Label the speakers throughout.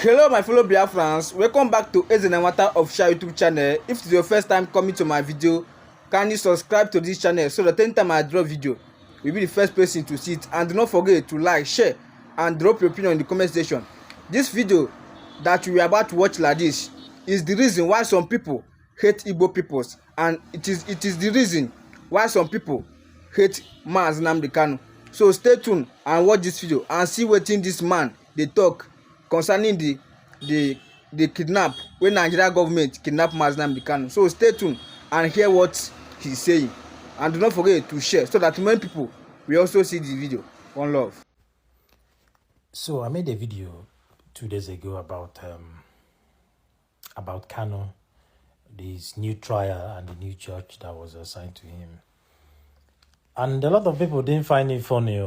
Speaker 1: Hello my fellow biafrans, welcome back to Nnamedi official YouTube channel. If it's your first time coming to my video, kindly subscribe to this channel so that anytime I drop video, you'll be the first person to see it. And do not forget to like, share and drop your opinion in the comment section. This video that we are about to watch like this is the reason why some people hate Igbo peoples, and it is the reason why some people hate Nnamedi Kanu. So stay tuned and watch this video and see wetin this man dey talk concerning the kidnap when Nigeria government kidnap Nnamedi Kanu. So stay tuned and hear what he's saying, and do not forget to share so that many people will also see the video. One love.
Speaker 2: So I made a video 2 days ago about Kanu, this new trial and the new judge that was assigned to him, and a lot of people didn't find it funny.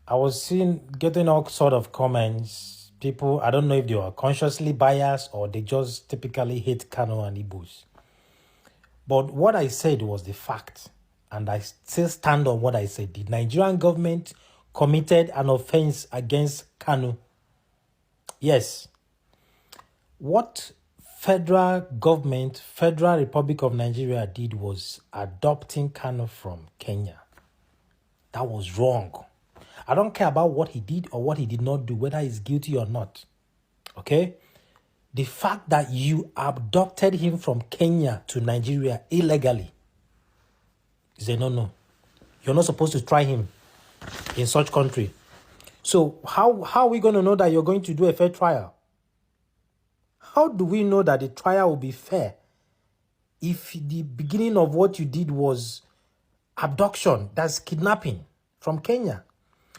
Speaker 2: I was getting all sort of comments. People, I don't know if they were consciously biased or they just typically hate Kanu and Igbos. But what I said was the fact, and I still stand on what I said. The Nigerian government committed an offense against Kanu. Yes. What federal government, Federal Republic of Nigeria did was adopting Kanu from Kenya. That was wrong. I don't care about what he did or what he did not do, whether he's guilty or not. Okay? The fact that you abducted him from Kenya to Nigeria illegally is a no-no. You're not supposed to try him in such country. So how are we going to know that you're going to do a fair trial? How do we know that the trial will be fair if the beginning of what you did was abduction, that's kidnapping from Kenya?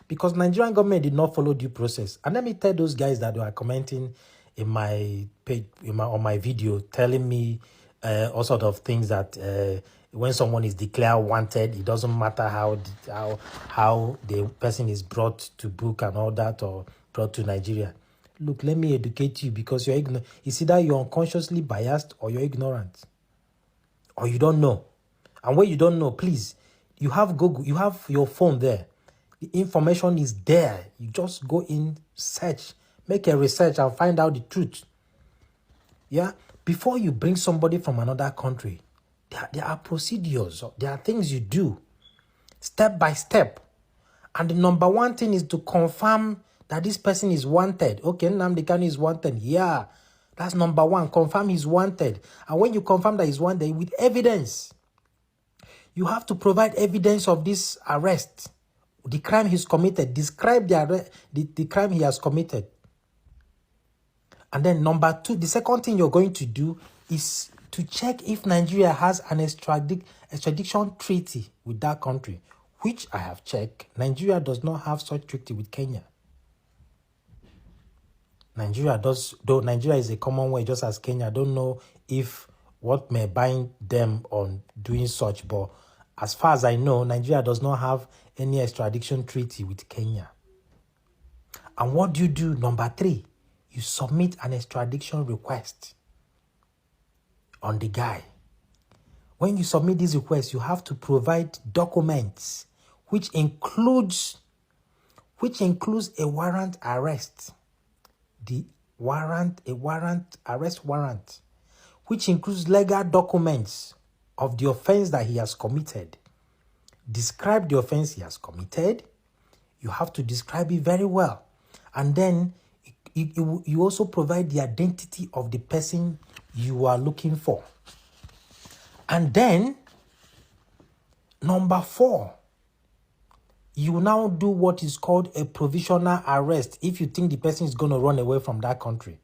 Speaker 2: Because Nigerian government did not follow due process. And let me tell those guys that were commenting in my page, on my video, telling me all sort of things that when someone is declared wanted, it doesn't matter how the person is brought to book and all that, or brought to Nigeria. Look, let me educate you, because you're ignorant. It's either you're unconsciously biased or you're ignorant, or you don't know. And when you don't know, please, you have Google, you have your phone there. The information is there. You just go in, search, make a research and find out the truth. Yeah? Before you bring somebody from another country, there are procedures. There are things you do step by step. And the number one thing is to confirm that this person is wanted. Okay, Nnamedi Kanu is wanted. Yeah, that's number one. Confirm he's wanted. And when you confirm that he's wanted with evidence, you have to provide evidence of this arrest. The crime he's committed. Describe the crime he has committed. And then number two, the second thing you're going to do is to check if Nigeria has an extradition treaty with that country, which I have checked. Nigeria does not have such treaty with Kenya. Nigeria does, though Nigeria is a Commonwealth just as Kenya. I don't know if what may bind them on doing such, but as far as I know, Nigeria does not have any extradition treaty with Kenya. And what do? Number three, you submit an extradition request on the guy. When you submit this request, you have to provide documents, which includes a warrant arrest. Arrest warrant, which includes legal documents of the offense that he has committed. Describe the offense he has committed. You have to describe it very well. And then you also provide the identity of the person you are looking for. And then, number four, you now do what is called a provisional arrest. If you think the person is going to run away from that country,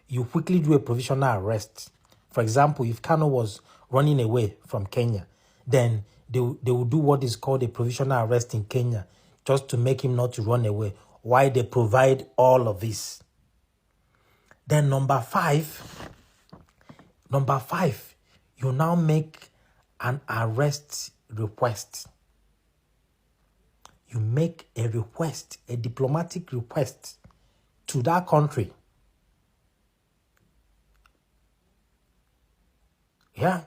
Speaker 2: you quickly do a provisional arrest. For example, if Kanu was running away from Kenya, then they will do what is called a provisional arrest in Kenya, just to make him not to run away, while they provide all of this. Then number five, you now make an arrest request. You make a request, a diplomatic request to that country. Yeah,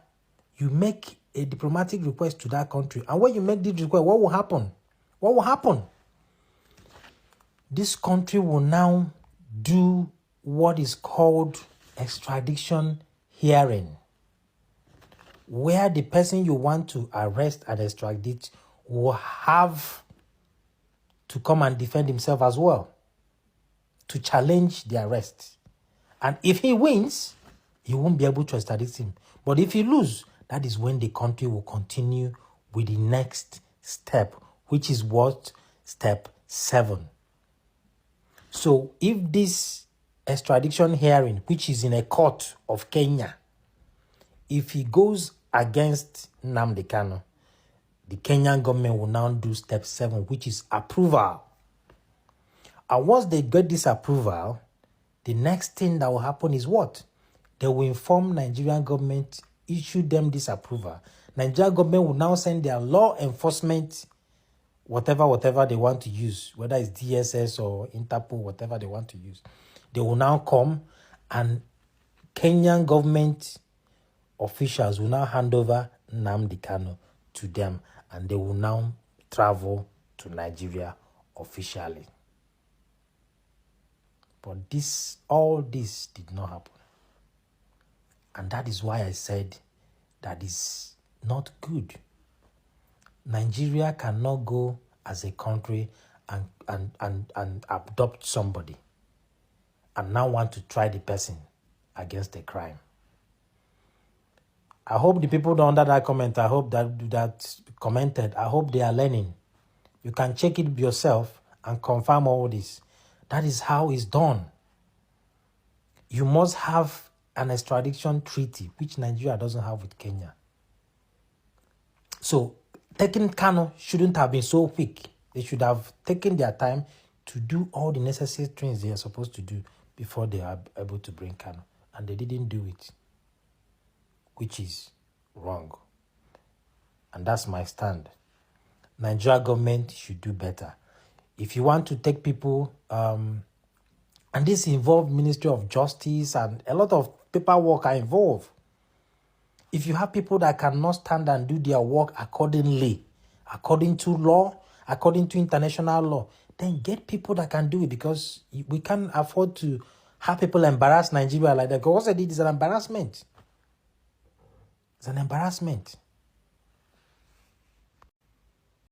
Speaker 2: you make a diplomatic request to that country. And when you make this request, what will happen? this country will now do what is called extradition hearing, where the person you want to arrest and extradite will have to come and defend himself as well, to challenge the arrest. And if he wins, you won't be able to extradite him. But if you lose, that is when the country will continue with the next step, which is what? Step 7. So if this extradition hearing, which is in a court of Kenya, if he goes against Nnamedi Kanu, the Kenyan government will now do step 7, which is approval. And once they get this approval, the next thing that will happen is what? They will inform Nigerian government, issue them this approval. Nigerian government will now send their law enforcement, whatever they want to use, whether it's DSS or Interpol, whatever they want to use. They will now come, and Kenyan government officials will now hand over Nnamedi Kanu to them, and they will now travel to Nigeria officially. But all this did not happen. And that is why I said that is not good. Nigeria cannot go as a country and abduct somebody and now want to try the person against a crime. I hope the people under that comment, I hope that commented, I hope they are learning. You can check it yourself and confirm all this. That is how it's done. You must have an extradition treaty, which Nigeria doesn't have with Kenya. So taking Kanu shouldn't have been so quick. They should have taken their time to do all the necessary things they are supposed to do before they are able to bring Kanu. And they didn't do it, which is wrong. And that's my stand. Nigeria government should do better. If you want to take people, and this involves Ministry of Justice and a lot of paperwork are involved. If you have people that cannot stand and do their work accordingly, according to law, according to international law, then get people that can do it, because we can't afford to have people embarrass Nigeria like that. Because what I did is an embarrassment. It's an embarrassment.